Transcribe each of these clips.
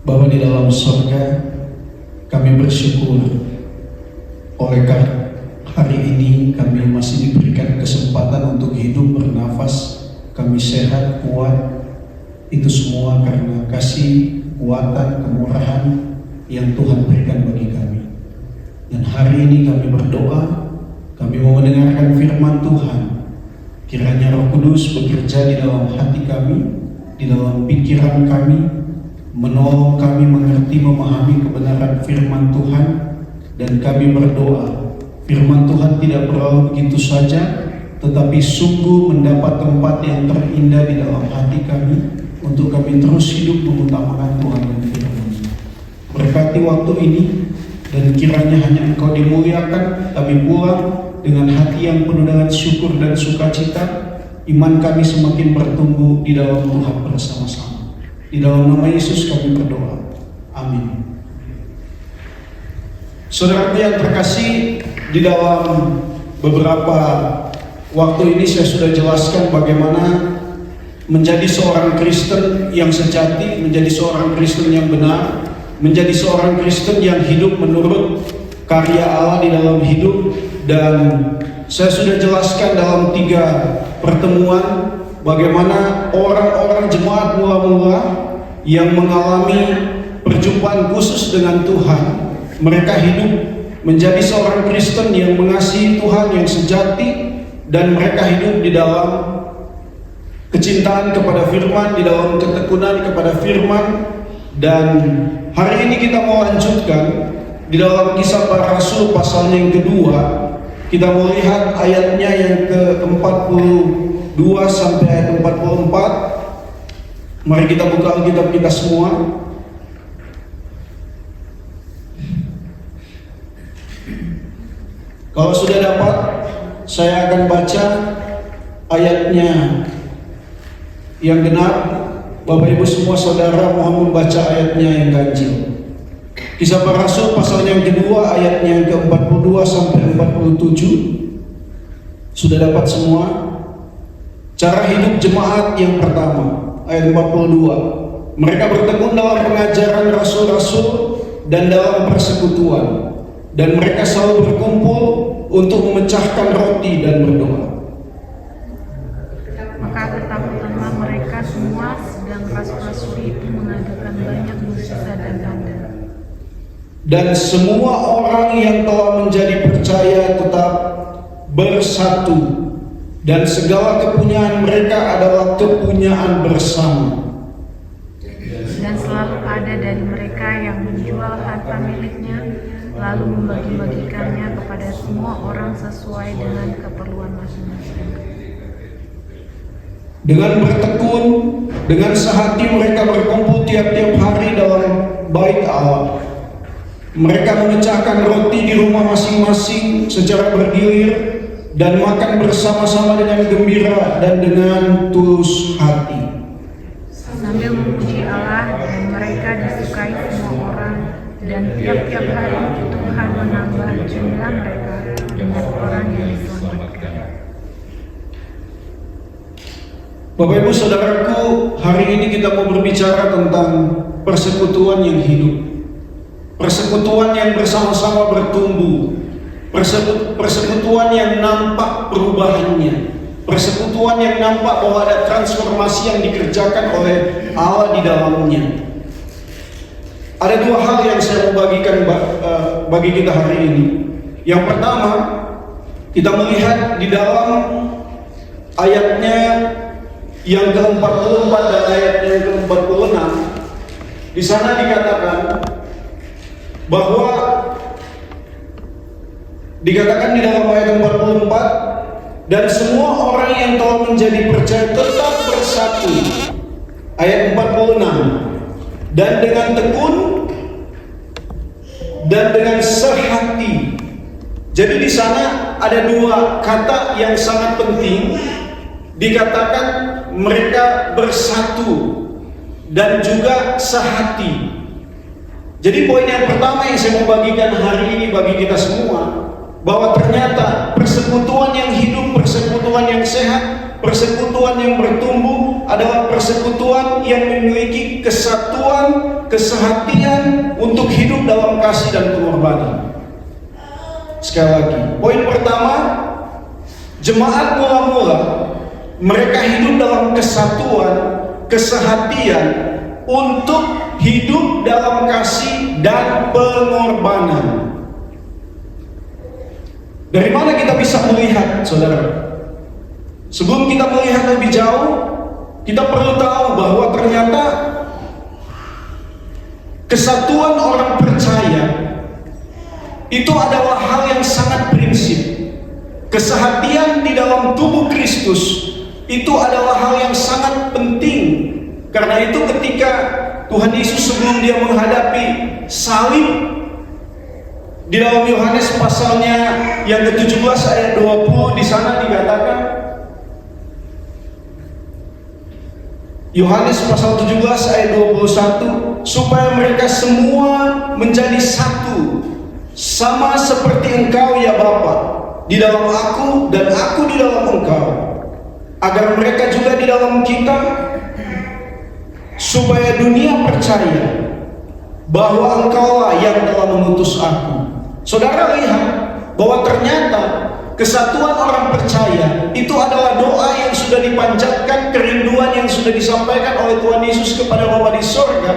Bapa di dalam surga, kami bersyukur oleh karena hari ini kami masih diberikan kesempatan untuk hidup bernafas, kami sehat, kuat. Itu semua karena kasih, kekuatan, kemurahan yang Tuhan berikan bagi kami. Dan hari ini kami berdoa, kami mau mendengarkan firman Tuhan. Kiranya Roh Kudus bekerja di dalam hati kami, di dalam pikiran kami, menolong kami mengerti, memahami kebenaran firman Tuhan. Dan kami berdoa, firman Tuhan tidak berlalu begitu saja, tetapi sungguh mendapat tempat yang terindah di dalam hati kami, untuk kami terus hidup mengutamakan Tuhan dan firman. Berkati waktu ini, dan kiranya hanya Engkau dimuliakan. Kami pulang dengan hati yang penuh dengan syukur dan sukacita. Iman kami semakin bertumbuh di dalam Tuhan bersama-sama. Di dalam nama Yesus kami berdoa. Amin. Saudaraku yang terkasih, di dalam beberapa waktu ini saya sudah jelaskan bagaimana menjadi seorang Kristen yang sejati, menjadi seorang Kristen yang benar, menjadi seorang Kristen yang hidup menurut karya Allah di dalam hidup. Dan saya sudah jelaskan dalam 3 pertemuan bagaimana orang-orang jemaat mula-mula yang mengalami perjumpaan khusus dengan Tuhan, mereka hidup menjadi seorang Kristen yang mengasihi Tuhan, yang sejati, dan mereka hidup di dalam kecintaan kepada firman, di dalam ketekunan kepada firman. Dan hari ini kita mau lanjutkan di dalam Kisah Para Rasul pasalnya yang kedua. Kita mau lihat ayatnya yang ke-42 sampai ayat 44. Mari kita buka Alkitab kita semua. Kalau sudah dapat, saya akan baca ayatnya yang genap. Bapak Ibu semua saudara mohon membaca ayatnya yang ganjil. Kisah Para Rasul pasalnya yang kedua, ayatnya yang ke-42 sampai 47. Sudah dapat semua? Cara hidup jemaat yang pertama, ayat 42. Mereka bertekun dalam pengajaran rasul-rasul dan dalam persekutuan, dan mereka selalu berkumpul untuk memecahkan roti dan berdoa. Maka ketakutanlah mereka semua, sedang rasul-rasul itu mengadakan banyak mukjizat dan tanda. Dan semua orang yang telah menjadi percaya tetap bersatu, dan segala kepunyaan mereka adalah kepunyaan bersama. Dan selalu ada dari mereka yang menjual harta miliknya, lalu membagi-bagikannya kepada semua orang sesuai dengan keperluan masing-masing. Dengan bertekun, dengan sehati mereka berkumpul tiap-tiap hari dalam bait Allah. Mereka memecahkan roti di rumah masing-masing secara bergilir, dan makan bersama-sama dengan gembira dan dengan tulus hati, sambil memuji Allah, dan mereka disukai semua orang, dan tiap-tiap hari Tuhan menambah jumlah mereka dengan orang yang diselamatkan. Bapak Ibu saudaraku, hari ini kita mau berbicara tentang persekutuan yang hidup, persekutuan yang bersama-sama bertumbuh, persekutuan yang nampak perubahannya, persekutuan yang nampak bahwa ada transformasi yang dikerjakan oleh Allah di dalamnya. Ada 2 hal yang saya mau bagikan bagi kita hari ini. Yang pertama, kita melihat di dalam ayatnya yang ke-44 dan ayatnya yang ke-46. Di sana dikatakan bahwa dikatakan di dalam ayat 44, dan semua orang yang telah menjadi percaya tetap bersatu. Ayat 46, dan dengan tekun dan dengan sehati. Jadi di sana ada 2 kata yang sangat penting. Dikatakan mereka bersatu dan juga sehati. Jadi poin yang pertama yang saya mau bagikan hari ini bagi kita semua, bahwa ternyata persekutuan yang hidup, persekutuan yang sehat Persekutuan yang bertumbuh adalah persekutuan yang memiliki kesatuan, kesehatian untuk hidup dalam kasih dan pengorbanan. Sekali lagi, poin pertama, jemaat mula-mula mereka hidup dalam kesatuan, kesehatian untuk hidup dalam kasih dan pengorbanan. Dari mana kita bisa melihat, saudara? Sebelum kita melihat lebih jauh, kita perlu tahu bahwa ternyata kesatuan orang percaya itu adalah hal yang sangat prinsip. Kesehatian di dalam tubuh Kristus itu adalah hal yang sangat penting. Karena itu ketika Tuhan Yesus sebelum dia menghadapi salib, di dalam Yohanes pasalnya yang ke-17 ayat 20 di sana dikatakan, Yohanes pasal 17 ayat 21, supaya mereka semua menjadi satu, sama seperti Engkau ya Bapa, di dalam aku dan aku di dalam Engkau, agar mereka juga di dalam kita, supaya dunia percaya bahwa Engkaulah yang telah mengutus aku. Saudara lihat bahwa ternyata kesatuan orang percaya itu adalah doa yang sudah dipanjatkan, kerinduan yang sudah disampaikan oleh Tuhan Yesus kepada Bapa di sorga,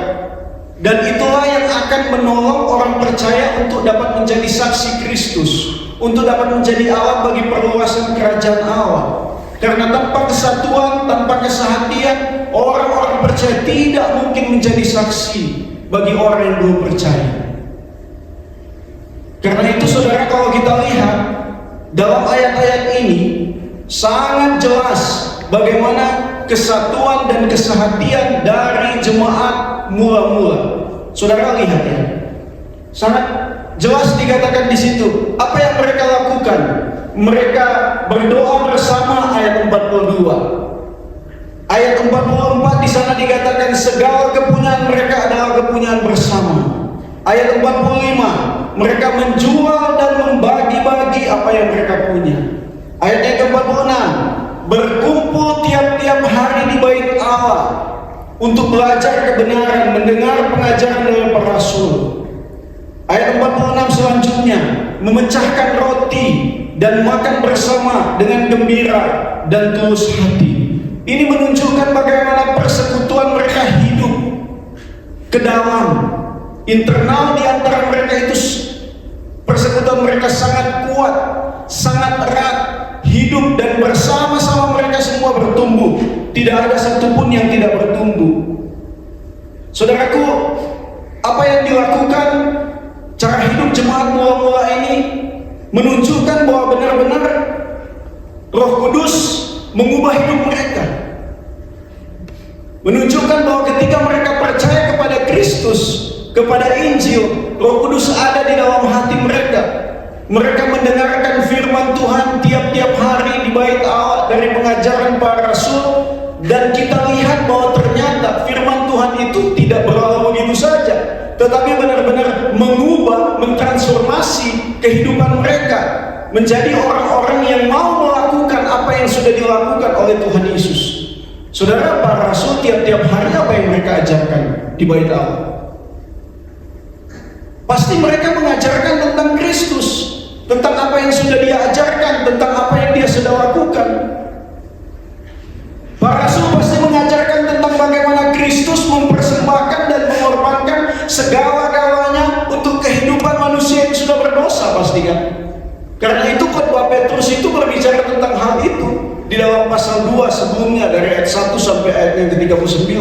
dan itulah yang akan menolong orang percaya untuk dapat menjadi saksi Kristus, untuk dapat menjadi alat bagi perluasan kerajaan Allah. Karena tanpa kesatuan, tanpa kesehatian, orang-orang percaya tidak mungkin menjadi saksi bagi orang yang belum percaya. Karena itu saudara, kalau kita lihat dalam ayat-ayat ini sangat jelas bagaimana kesatuan dan kesehatian dari jemaat mula-mula. Saudara lihat ya, sangat jelas dikatakan di situ apa yang mereka lakukan. Mereka berdoa bersama, ayat 42. Ayat 44 di sana dikatakan segala kepunyaan mereka adalah kepunyaan bersama. Ayat 45, mereka menjual dan membagi-bagi apa yang mereka punya. Ayat yang ke-46, berkumpul tiap-tiap hari di bait Allah untuk belajar kebenaran, mendengar pengajaran dari para rasul. Ayat 46 selanjutnya, memecahkan roti dan makan bersama dengan gembira dan tulus hati. Ini menunjukkan bagaimana persekutuan mereka hidup ke dalam. Internal di antara mereka itu persekutuan mereka sangat kuat, sangat erat, hidup dan bersama-sama mereka semua bertumbuh. Tidak ada satupun yang tidak bertumbuh. Saudaraku, apa yang dilakukan, cara hidup jemaat mula-mula ini menunjukkan bahwa benar-benar Roh Kudus mengubah hidup mereka. Menunjukkan bahwa ketika mereka percaya kepada Kristus, kepada Injil, Roh Kudus ada di dalam hati mereka. Mereka mendengarkan firman Tuhan tiap-tiap hari di bait Allah dari pengajaran para rasul, dan kita lihat bahwa ternyata firman Tuhan itu tidak berlalu begitu saja, tetapi benar-benar mengubah, mentransformasi kehidupan mereka menjadi orang-orang yang mau melakukan apa yang sudah dilakukan oleh Tuhan Yesus. Saudara, para rasul tiap-tiap hari apa yang mereka ajarkan di bait Allah? Pasti mereka mengajarkan tentang Kristus, tentang apa yang sudah dia ajarkan, tentang apa yang dia sudah lakukan. Para rasul pasti mengajarkan tentang bagaimana Kristus mempersembahkan dan mengorbankan segala-galanya untuk kehidupan manusia yang sudah berdosa, pasti kan? Karena itu khotbah Petrus itu berbicara tentang hal itu di dalam pasal 2 sebelumnya, dari ayat 1 sampai ayat yang ke-39,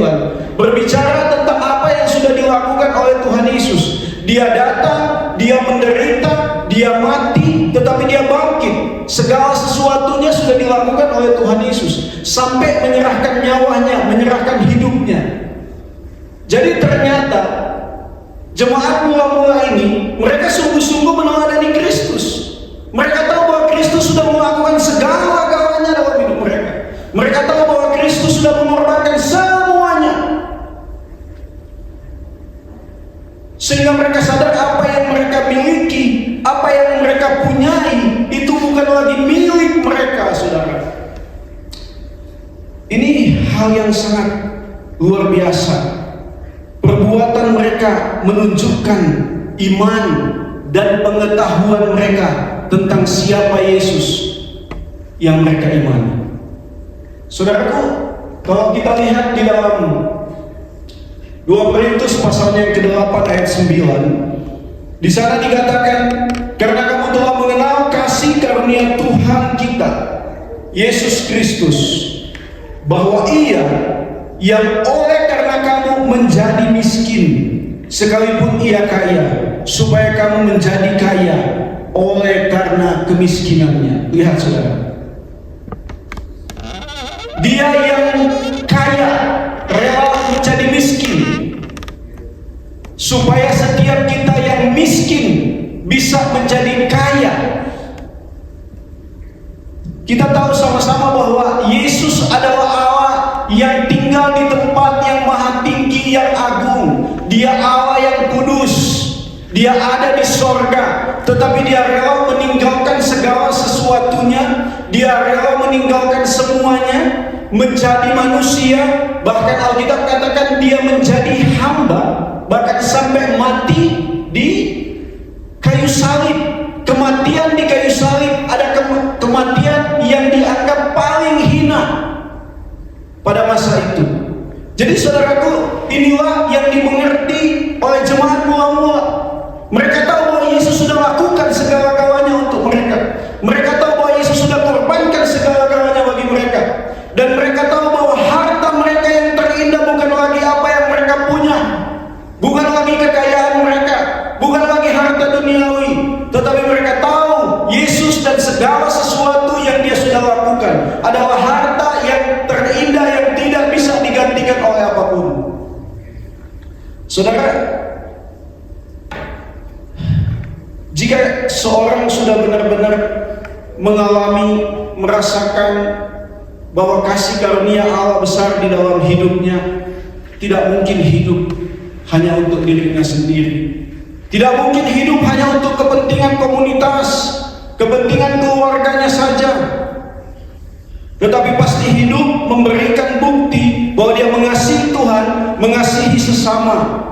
berbicara tentang apa yang sudah dilakukan oleh Tuhan Yesus. Dia datang, dia menderita, dia mati, tetapi dia bangkit. Segala sesuatunya sudah dilakukan oleh Tuhan Yesus, sampai menyerahkan nyawanya, menyerahkan hidupnya. Jadi ternyata jemaat mula-mula ini, mereka sungguh-sungguh meneladani Kristus. Mereka tahu bahwa Kristus sudah melakukan segala-galanya dalam hidup mereka. Mereka tahu bahwa Kristus sudah mengorbankan semuanya, sehingga mereka sadar apa yang mereka miliki, apa yang mereka punyai, itu bukan lagi milik mereka, saudara. hal yang sangat luar biasa. Perbuatan mereka menunjukkan iman dan pengetahuan mereka tentang siapa Yesus yang mereka imani. Saudaraku, kalau kita lihat di dalam 2 Korintus pasalnya yang ke-8 ayat 9, di sana dikatakan, karena kamu telah mengenal kasih karunia Tuhan kita Yesus Kristus, bahwa Ia yang oleh karena kamu menjadi miskin sekalipun Ia kaya, supaya kamu menjadi kaya oleh karena kemiskinannya. Lihat saudara, Dia yang kaya rela menjadi miskin supaya setiap kita yang miskin bisa menjadi kaya. Kita tahu sama-sama bahwa Yesus adalah Allah yang tinggal di tempat yang maha tinggi, yang agung. Dia Allah yang kudus. Dia ada di sorga, tetapi Dia rela meninggalkan segala sesuatunya. Dia rela meninggalkan semuanya, menjadi manusia. Bahkan Alkitab katakan Dia menjadi hamba, bahkan sampai mati di kayu salib. Kematian di kayu salib ada kematian yang dianggap paling hina pada masa itu. Jadi saudaraku, inilah yang dimengerti oleh jemaat mula-mula. Mereka tahu bahwa Yesus sudah lakukan segala-galanya untuk mereka. Mereka tahu bahwa Yesus sudah korbankan segala-galanya bagi mereka. Dan mereka tahu bahwa harta mereka yang terindah bukan lagi apa yang mereka punya, bukan lagi kekayaan mereka, bukan lagi harta duniawi, tetapi mereka tahu Yesus dan segala sesuatu yang Dia sudah lakukan adalah harta yang terindah yang tidak bisa digantikan oleh apapun. Saudara, jika seorang sudah benar-benar mengalami, merasakan bahwa kasih karunia Allah besar di dalam hidupnya, tidak mungkin hidup hanya untuk dirinya sendiri. Tidak mungkin hidup hanya untuk kepentingan komunitas, kepentingan keluarganya saja. Tetapi pasti hidup memberikan bukti bahwa dia mengasihi Tuhan, mengasihi sesama.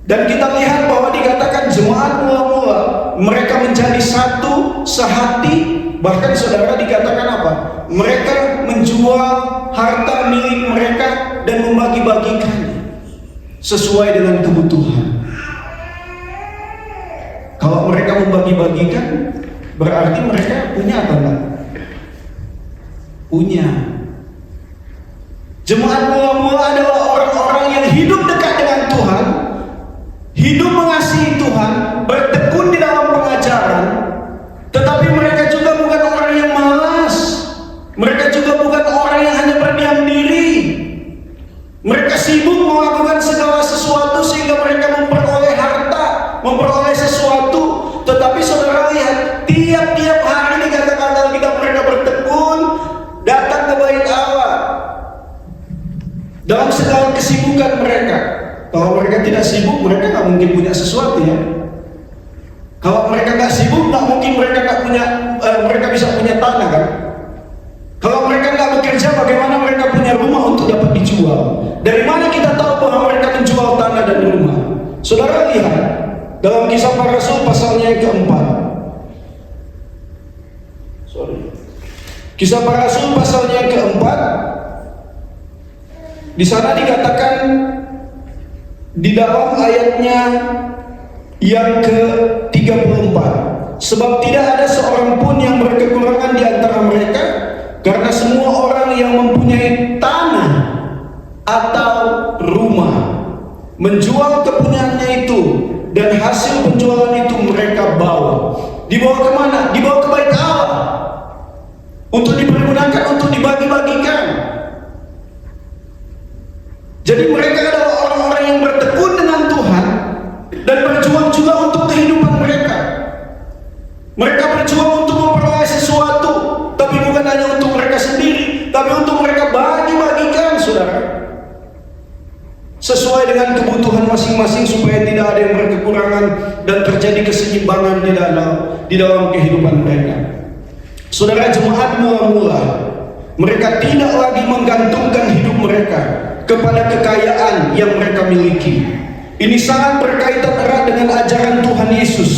Dan kita lihat bahwa dikatakan jemaat mula-mula mereka menjadi satu, sehati. Bahkan saudara dikatakan apa? Mereka menjual harta milik mereka dan membagi-bagikannya sesuai dengan kebutuhan. Kalau mereka membagi-bagikan, berarti mereka punya atau enggak? Punya. Jemaat mula-mula adalah orang-orang yang hidup dekat dengan Tuhan, hidup mengasihi Tuhan, bertekun di dalam pengajaran. Tetapi mereka juga bukan orang yang malas. Mereka juga bukan orang yang hanya berdiam diri. Mereka sibuk melakukan segala sesuatu sehingga mereka memperoleh harta, memperoleh sesuatu. Tetapi saudara lihat, tiap-tiap hari dikatakan Alkitab mereka bertekun, datang ke bait Allah dalam segala kesibukan mereka. Kalau mereka tidak sibuk, mereka nggak mungkin punya sesuatu ya. Kalau mereka nggak sibuk, nggak mungkin mereka nggak punya, mereka bisa punya tanah kan? Kalau mereka nggak bekerja, bagaimana mereka punya rumah untuk dapat dijual? Dari mana kita tahu bahwa mereka menjual tanah dan rumah? Saudara lihat dalam Kisah Para Rasul pasalnya yang keempat. Kisah Para Rasul pasalnya yang keempat. Di sana dikatakan di dalam ayatnya yang ke-34, sebab tidak ada seorang pun yang berkekurangan di antara mereka, karena semua orang yang mempunyai tanah atau rumah menjual kepunyaannya itu, dan hasil penjualan itu mereka bawa. Dibawa kemana? Dibawa ke bait Allah untuk dipergunakan, untuk dibagi-bagikan. Jadi mereka adalah orang-orang yang bertekun dengan Tuhan dan berjuang juga untuk kehidupan mereka. Mereka berjuang untuk memperoleh sesuatu, tapi bukan hanya untuk mereka sendiri, tapi untuk mereka bagi-bagikan, saudara, sesuai dengan kebutuhan masing-masing supaya tidak ada yang berkekurangan dan terjadi keseimbangan di dalam kehidupan mereka. Saudara, jemaat mula-mula Mereka tidak lagi menggantungkan hidup mereka kepada kekayaan yang mereka miliki. Ini sangat berkaitan erat dengan ajaran Tuhan Yesus.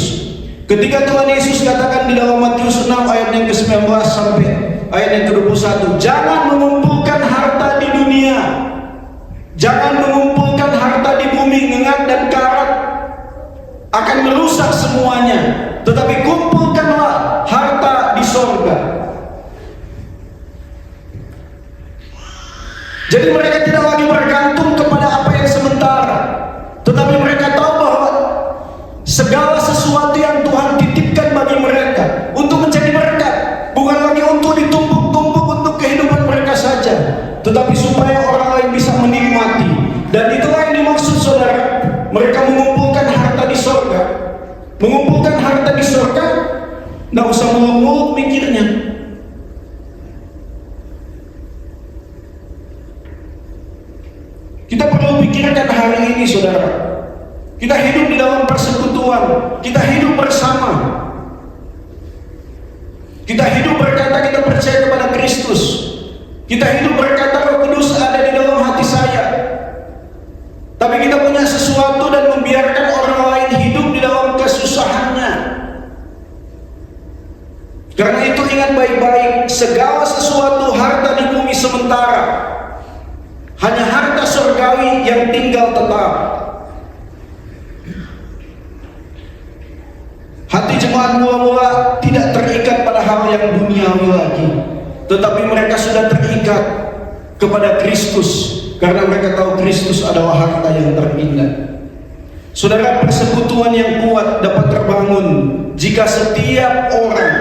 Ketika Tuhan Yesus katakan di dalam Matius 6 ayat yang ke-19 sampai ayat yang ke-21, jangan mengumpulkan harta di dunia, jangan mengumpulkan harta di bumi, ngengat dan karat akan merusak semuanya, tetapi kumpulkanlah harta di sorga. Jadi mereka tidak lagi bergantung kepada apa yang sementara, tetapi mereka tahu bahwa segala sesuatu yang Tuhan titipkan bagi mereka untuk menjadi berkat, bukan lagi untuk ditumpuk-tumpuk untuk kehidupan mereka saja, tetapi supaya orang lain bisa menikmati. Dan itulah yang dimaksud saudara, mereka mengumpulkan harta di sorga. Mengumpulkan harta di sorga, nggak usah muluk-muluk mikirnya. Kita perlu pikirkan hari ini saudara, kita hidup di dalam persekutuan, kita hidup bersama, kita hidup berkata kita percaya kepada Kristus, kita hidup berkata Roh Kudus ada di dalam hati saya. Tapi kita punya sesuatu dan membiarkan orang lain hidup di dalam kesusahannya. Karena itu ingat baik-baik, segala sesuatu harta di bumi sementara, hanya harta surgawi yang tinggal tetap. Hati jemaat mula-mula tidak terikat pada hal yang duniawi lagi, tetapi mereka sudah terikat kepada Kristus, karena mereka tahu Kristus adalah harta yang terindah. Saudara, persekutuan yang kuat dapat terbangun jika setiap orang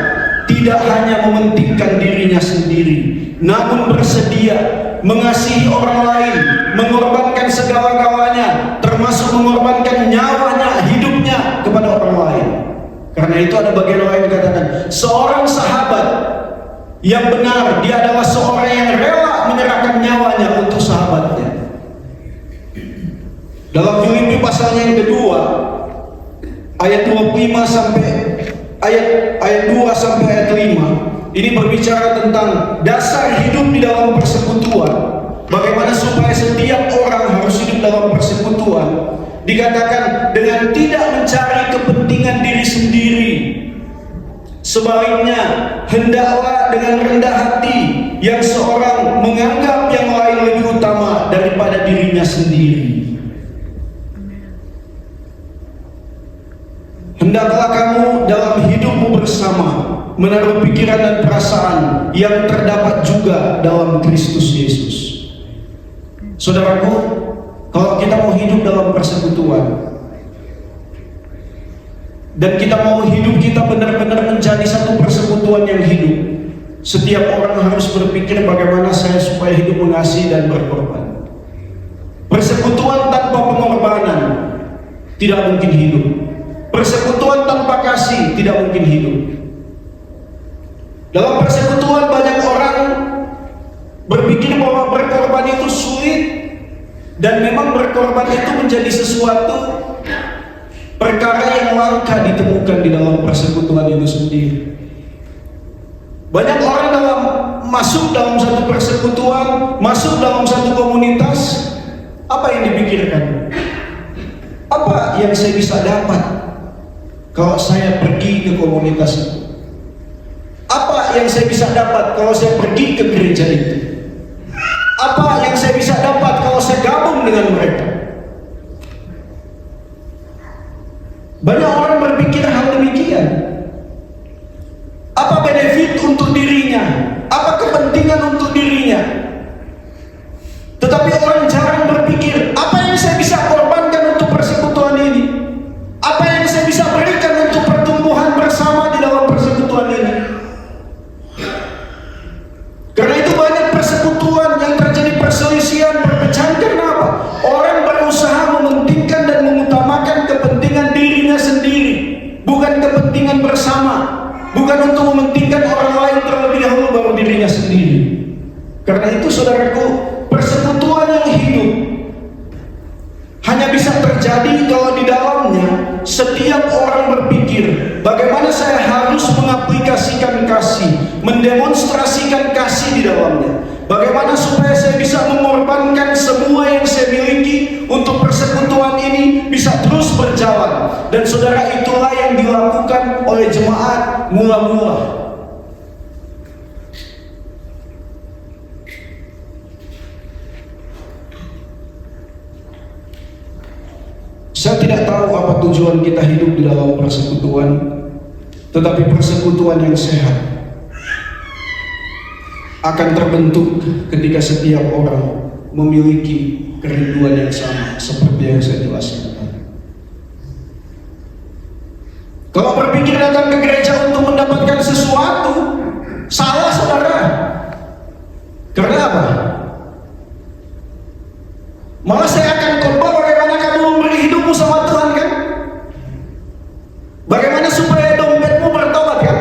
tidak hanya mementingkan dirinya sendiri, namun bersedia mengasihi orang lain, mengorbankan segala-galanya, termasuk mengorbankan nyawanya, hidupnya kepada orang lain. Karena itu ada bagian lain dikatakan, seorang sahabat yang benar, dia adalah seorang yang rela menyerahkan nyawanya untuk sahabatnya. Dalam Filipi pasalnya yang kedua, ayat 25 sampai ayat 2 sampai ayat 5, ini berbicara tentang dasar hidup di dalam persekutuan. Bagaimana supaya setiap orang harus hidup dalam persekutuan. Dikatakan dengan tidak mencari kepentingan diri sendiri, sebaliknya hendaklah dengan rendah hati yang seorang menganggap yang lain lebih utama daripada dirinya sendiri. Hendaklah kamu dalam hidupmu bersama menaruh pikiran dan perasaan yang terdapat juga dalam Kristus Yesus. Saudaraku, kalau kita mau hidup dalam persekutuan dan kita mau hidup kita benar-benar menjadi satu persekutuan yang hidup, setiap orang harus berpikir bagaimana saya supaya hidup mengasihi dan berkorban. Persekutuan tanpa pengorbanan tidak mungkin hidup. Persekutuan tanpa kasih tidak mungkin hidup. Dalam persekutuan banyak orang berpikir bahwa berkorban itu sulit, dan memang berkorban itu menjadi sesuatu perkara yang langka ditemukan di dalam persekutuan itu sendiri. Banyak orang masuk dalam satu persekutuan, masuk dalam satu komunitas, apa yang dipikirkan? Apa yang saya bisa dapat kalau saya pergi ke komunitas itu? Apa yang saya bisa dapat kalau saya pergi ke gereja itu? Apa yang saya bisa dapat kalau saya gabung dengan mereka? Banyak orang berpikir hal demikian. Apa benefit untuk dirinya? Apa kepentingan untuk dirinya? Tetapi orang jarang berpikir, apa yang saya bisa korbankan untuk persekutuan ini? Apa yang saya bisa berikan untuk pertumbuhan bersama di dalam persekutuan ini? Karena itu banyak persekutuan yang terjadi perselisihan, perpecahan. Karena apa? Orang berusaha mementingkan dan mengutamakan kepentingan dirinya sendiri, bukan kepentingan bersama, bukan untuk mementingkan orang lain terlebih dahulu baru dirinya sendiri. Karena itu saudaraku, persekutuan yang hidup hanya bisa terjadi kalau di dalamnya setiap orang berpikir bagaimana saya harus mengaplikasikan kasih, mendemonstrasikan kasih di di dalamnya. Bagaimana supaya saya bisa mengorbankan semua yang saya miliki untuk persekutuan ini bisa terus berjalan. Dan saudara, itulah yang dilakukan oleh jemaat mula-mula. Saya tidak tahu apa tujuan kita hidup di dalam persekutuan, tetapi persekutuan yang sehat akan terbentuk ketika setiap orang memiliki kerinduan yang sama seperti yang saya jelaskan tadi. Kalau berpikir datang ke gereja untuk mendapatkan sesuatu, salah saudara. Karena apa? Malah saya akan khotbah bagaimana kamu memberi hidupmu sama Tuhan, kan? Bagaimana supaya dompetmu bertobat, kan?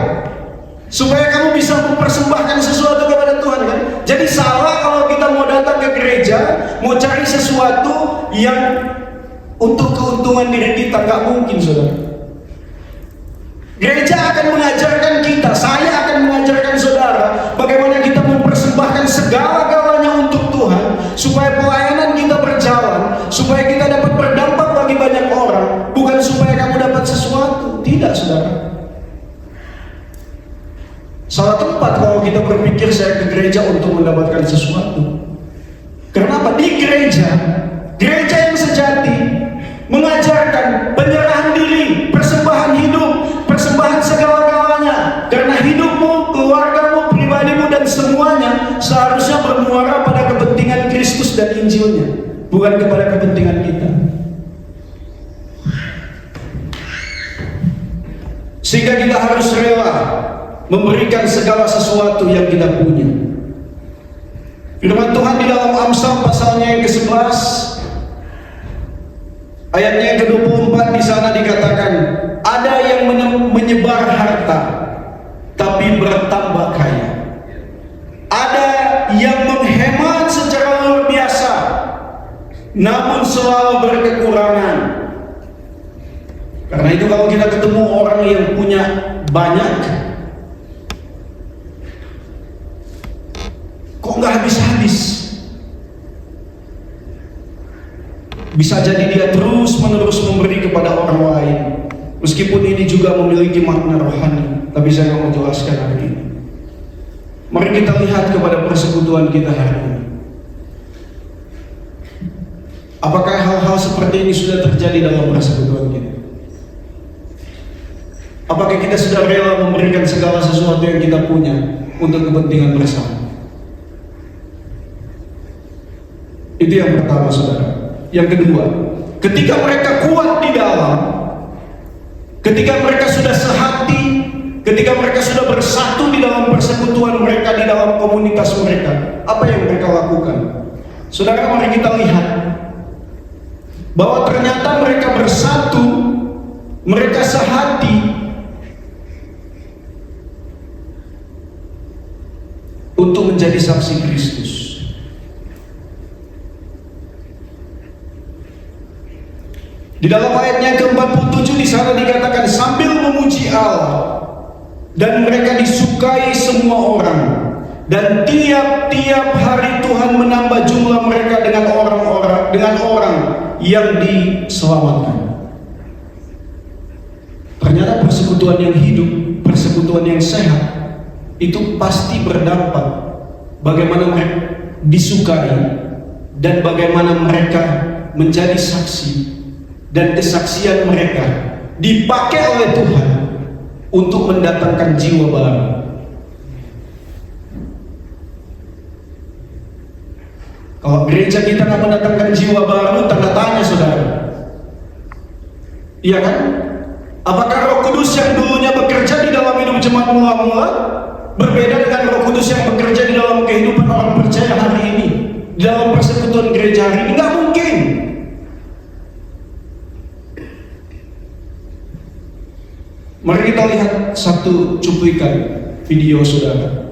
Supaya kamu bisa mempersembahkan sesuatu kepada Tuhan, kan? Jadi salah kalau kita mau datang ke gereja, mau cari sesuatu yang untuk keuntungan diri kita. Nggak mungkin, saudara. Gereja akan mengajarkan kita, saya akan mengajarkan saudara, bagaimana kita mempersembahkan segala-galanya untuk Tuhan, supaya pelayanan kita berjalan, supaya kita dapat berdampak bagi banyak orang, bukan supaya kamu dapat sesuatu. Tidak, saudara. Salah tempat kalau kita berpikir saya ke gereja untuk mendapatkan sesuatu. Kenapa? Di gereja yang sejati mengajarkan penyerahan diri, persembahan hidup, persembahan segala-galanya. Karena hidupmu, keluargamu, pribadimu, dan semuanya seharusnya bermuara pada kepentingan Kristus dan Injilnya, bukan kepada kepentingan kita. Sehingga kita harus rela memberikan segala sesuatu yang kita punya. Firman Tuhan di dalam Amsal pasalnya yang ke-11 ayatnya yang ke-24 di sana dikatakan, ada yang menyebar harta tapi bertambah kaya. Ada yang menghemat secara luar biasa namun selalu berkekurangan. Karena itu kalau kita ketemu orang yang punya banyak, kok nggak habis-habis? Bisa jadi dia terus-menerus memberi kepada orang lain, meskipun ini juga memiliki makna rohani, tapi saya nggak mau jelaskan hari ini. Mari kita lihat kepada persekutuan kita hari ini. Apakah hal-hal seperti ini sudah terjadi dalam persekutuan kita? Apakah kita sudah rela memberikan segala sesuatu yang kita punya untuk kepentingan bersama? Itu yang pertama, saudara. Yang kedua, ketika mereka kuat di dalam, ketika mereka sudah sehati, ketika mereka sudah bersatu di dalam persekutuan mereka, di dalam komunitas mereka, apa yang mereka lakukan? Saudara, mari kita lihat bahwa ternyata mereka bersatu, mereka sehati untuk menjadi saksi Kristus. Di dalam ayatnya ke-47 di sana dikatakan sambil memuji Allah, dan mereka disukai semua orang, dan tiap-tiap hari Tuhan menambah jumlah mereka dengan orang yang diselamatkan. Ternyata persekutuan yang hidup, persekutuan yang sehat itu pasti berdampak bagaimana mereka disukai dan bagaimana mereka menjadi saksi. Dan kesaksian mereka dipakai oleh Tuhan untuk mendatangkan jiwa baru. Kalau gereja kita nggak mendatangkan jiwa baru, tanda tanya, saudara. Iya kan? Apakah Roh Kudus yang dulunya bekerja di dalam hidup jemaat mula-mula berbeda dengan Roh Kudus yang bekerja di dalam kehidupan orang percaya hari ini, di dalam persekutuan gereja hari ini? Nggak mungkin. Mari kita lihat satu cuplikan video, saudara.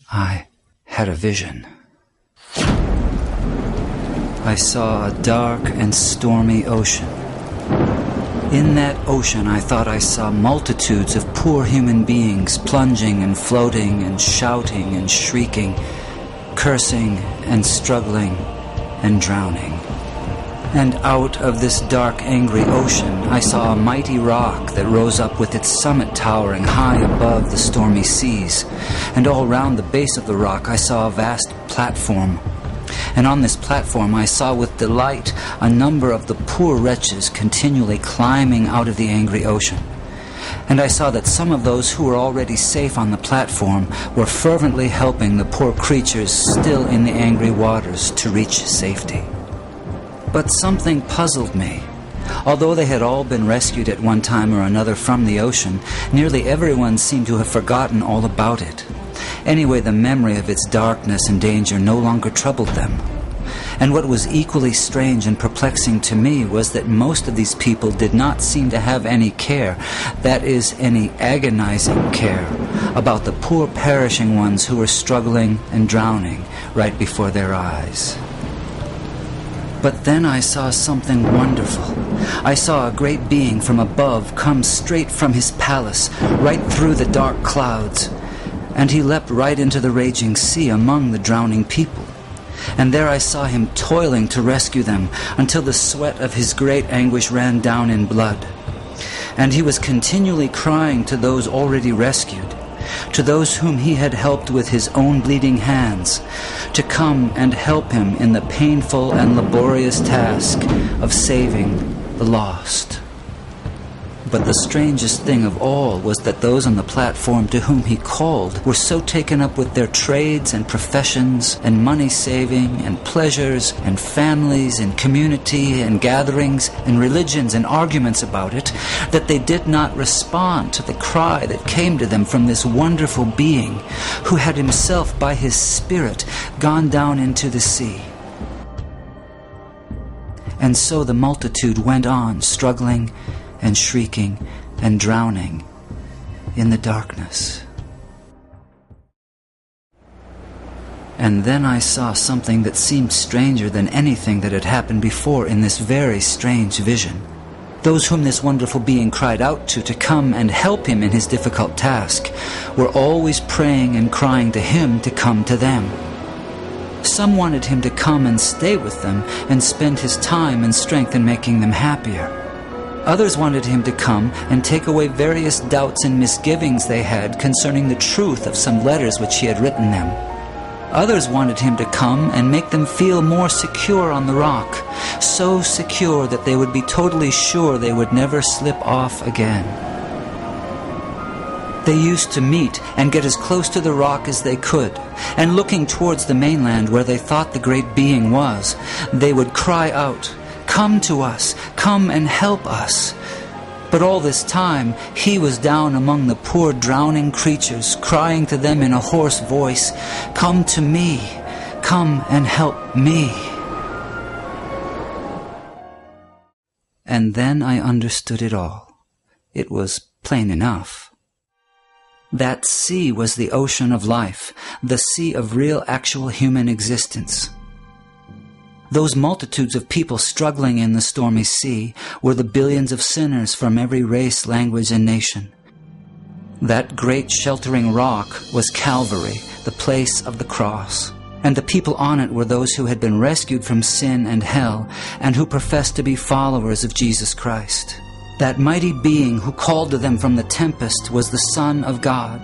I had a vision. I saw a dark and stormy ocean. In that ocean, I thought I saw multitudes of poor human beings plunging and floating and shouting and shrieking, cursing and struggling and drowning. And out of this dark, angry ocean, I saw a mighty rock that rose up with its summit towering high above the stormy seas. And all round the base of the rock, I saw a vast platform. And on this platform I saw with delight a number of the poor wretches continually climbing out of the angry ocean. And I saw that some of those who were already safe on the platform were fervently helping the poor creatures still in the angry waters to reach safety. But something puzzled me. Although they had all been rescued at one time or another from the ocean, nearly everyone seemed to have forgotten all about it. Anyway, the memory of its darkness and danger no longer troubled them. And what was equally strange and perplexing to me was that most of these people did not seem to have any care, that is, any agonizing care, about the poor perishing ones who were struggling and drowning right before their eyes. But then I saw something wonderful. I saw a great being from above come straight from his palace, right through the dark clouds. And he leapt right into the raging sea among the drowning people. And there I saw him toiling to rescue them until the sweat of his great anguish ran down in blood. And he was continually crying to those already rescued, to those whom he had helped with his own bleeding hands, to come and help him in the painful and laborious task of saving the lost. But the strangest thing of all was that those on the platform to whom he called were so taken up with their trades and professions and money-saving and pleasures and families and community and gatherings and religions and arguments about it that they did not respond to the cry that came to them from this wonderful being who had himself by his Spirit gone down into the sea. And so the multitude went on struggling and shrieking and drowning in the darkness. And then I saw something that seemed stranger than anything that had happened before in this very strange vision. Those whom this wonderful being cried out to come and help him in his difficult task were always praying and crying to him to come to them. Some wanted him to come and stay with them and spend his time and strength in making them happier. Others wanted him to come and take away various doubts and misgivings they had concerning the truth of some letters which he had written them. Others wanted him to come and make them feel more secure on the rock, so secure that they would be totally sure they would never slip off again. They used to meet and get as close to the rock as they could, and looking towards the mainland where they thought the great being was, they would cry out, "Come to us, come and help us." But all this time, he was down among the poor drowning creatures, crying to them in a hoarse voice, "Come to me, come and help me." And then I understood it all. It was plain enough. That sea was the ocean of life, the sea of real actual human existence. Those multitudes of people struggling in the stormy sea were the billions of sinners from every race, language, and nation. That great sheltering rock was Calvary, the place of the cross, and the people on it were those who had been rescued from sin and hell and who professed to be followers of Jesus Christ. That mighty being who called to them from the tempest was the Son of God,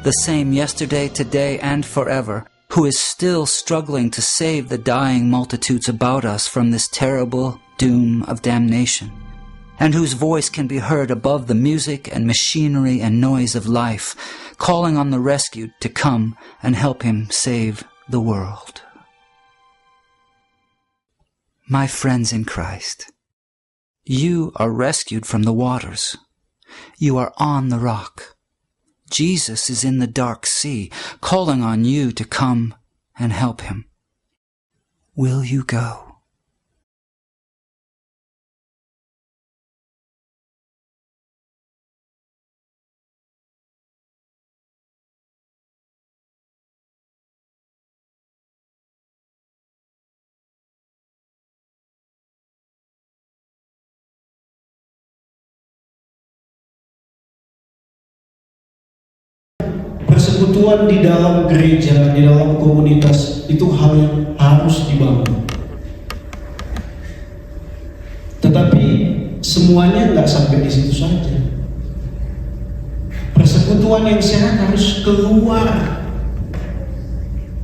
the same yesterday, today, and forever, who is still struggling to save the dying multitudes about us from this terrible doom of damnation, and whose voice can be heard above the music and machinery and noise of life, calling on the rescued to come and help him save the world. My friends in Christ, you are rescued from the waters. You are on the rock. Jesus is in the dark sea, calling on you to come and help him. Will you go? persekutuan di dalam gereja, di dalam komunitas itu hal yang harus dibangun. Tetapi semuanya nggak sampai di situ saja. Persekutuan yang sehat harus keluar.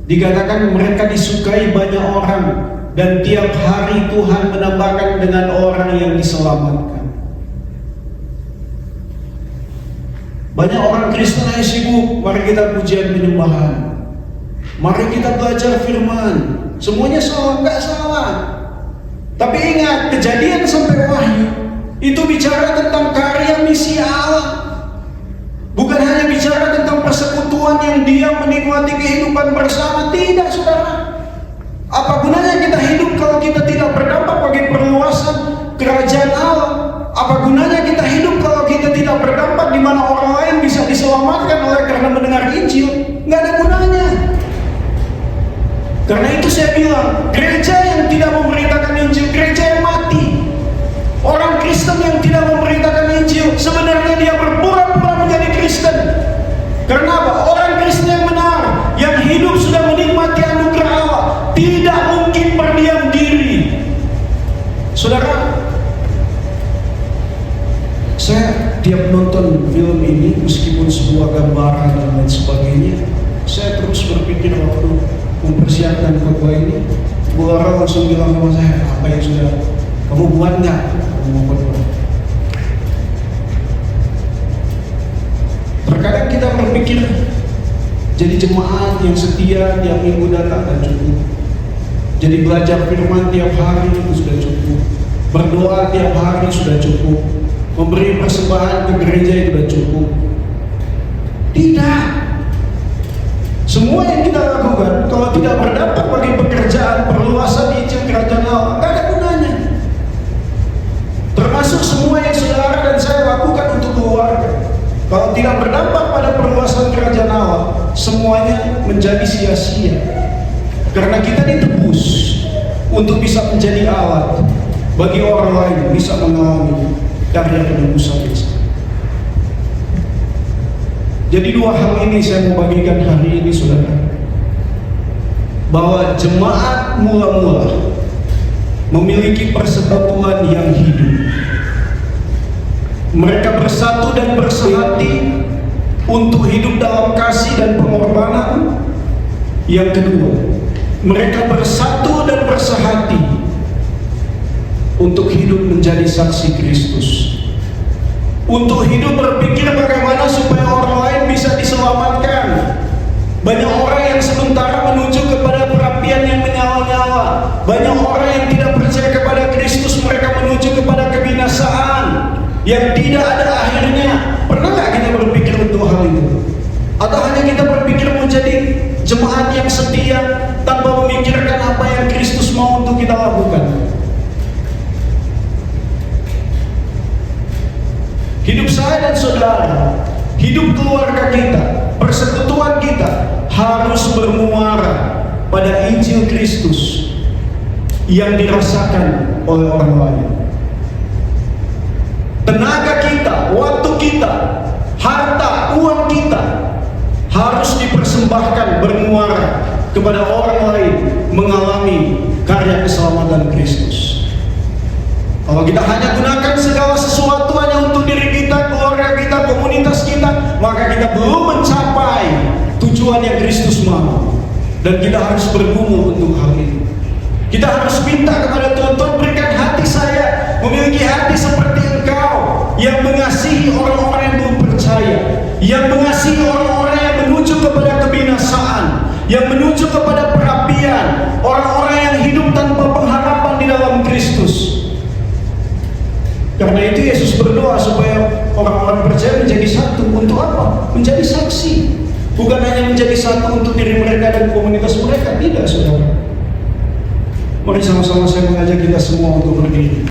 Dikatakan mereka disukai banyak orang, dan tiap hari Tuhan menambahkan dengan orang yang diselamatkan. Banyak orang Kristen yang sibuk, mari kita pujian penyembahan, mari kita belajar firman. Semuanya salah, nggak salah. Tapi ingat, Kejadian sampai Wahyu itu bicara tentang karya misi Allah. Bukan hanya bicara tentang persekutuan yang dia menikmati kehidupan bersama. Tidak, saudara. Apa gunanya kita hidup kalau kita tidak berdampak bagi perluasan kerajaan Allah? Apa gunanya kita hidup kalau kita tidak berdampak di mana orang lain bisa diselamatkan oleh karena mendengar Injil? Nggak ada gunanya. Karena itu saya bilang, gereja yang tidak memberitakan Injil, gereja yang mati. Orang Kristen yang tidak memberitakan Injil, sebenarnya dia berpura-pura menjadi Kristen. Karena apa? Orang Kristen yang benar, yang hidup sudah menikmati anugerah Allah, tidak mungkin berdiam diri. Saudara, saya tiap nonton film ini, meskipun sebuah gambaran dan lain sebagainya, saya terus berpikir waktu mempersiapkan khotbah ini. Bu Laura langsung bilang sama saya, apa yang sudah kamu buat nggak? Kamu mau khotbah? Terkadang kita berpikir jadi jemaat yang setia tiap minggu datang dan cukup. Jadi belajar firman tiap hari itu sudah cukup. Berdoa tiap hari sudah cukup. Memberi persembahan ke gereja itu sudah cukup. Tidak. Semua yang kita lakukan kalau tidak berdampak bagi pekerjaan perluasan Injil kerajaan Allah, tidak ada gunanya. Termasuk semua yang saudara dan saya lakukan untuk keluarga. Kalau tidak berdampak pada perluasan kerajaan Allah, semuanya menjadi sia-sia. Karena kita ditebus untuk bisa menjadi alat bagi orang lain bisa mengalami karya penebusan itu. Jadi dua hal ini saya mau bagikan hari ini, saudara. Bahwa jemaat mula-mula memiliki persekutuan yang hidup. Mereka bersatu dan bersehati untuk hidup dalam kasih dan pengorbanan. Yang kedua, mereka bersatu dan bersehati untuk hidup menjadi saksi Kristus. Untuk hidup berpikir bagaimana supaya orang lain bisa diselamatkan. Banyak orang yang sementara menuju kepada perapian yang menyala-nyala. Banyak orang yang tidak percaya kepada Kristus, mereka menuju kepada kebinasaan yang tidak ada akhirnya. Pernah nggak kita berpikir untuk hal itu? Atau hanya kita berpikir menjadi jemaat yang setia tanpa memikirkan apa yang Kristus mau untuk kita lakukan? Hidup saya dan saudara, hidup keluarga kita, persekutuan kita harus bermuara pada Injil Kristus yang dirasakan oleh orang lain. Tenaga kita, waktu kita, harta, uang kita harus dipersembahkan bermuara kepada orang lain mengalami karya keselamatan Kristus. Kalau kita hanya gunakan segala sesuatu hanya untuk diri kita, keluarga kita, komunitas kita, maka kita belum mencapai tujuan yang Kristus mau. Dan kita harus bergumul untuk hal ini. Kita harus minta kepada Tuhan, berikan hati saya memiliki hati seperti Engkau, yang mengasihi orang-orang yang belum percaya, yang mengasihi orang-orang yang menuju kepada kebinasaan, yang menuju kepada perapian, orang-orang yang hidup tanpa pengharapan di dalam Kristus. Karena itu Yesus berdoa supaya orang-orang percaya menjadi satu. Untuk apa? Menjadi saksi. Bukan hanya menjadi satu untuk diri mereka dan komunitas mereka. Tidak, saudara. Mari sama-sama saya mengajak kita semua untuk berdiri.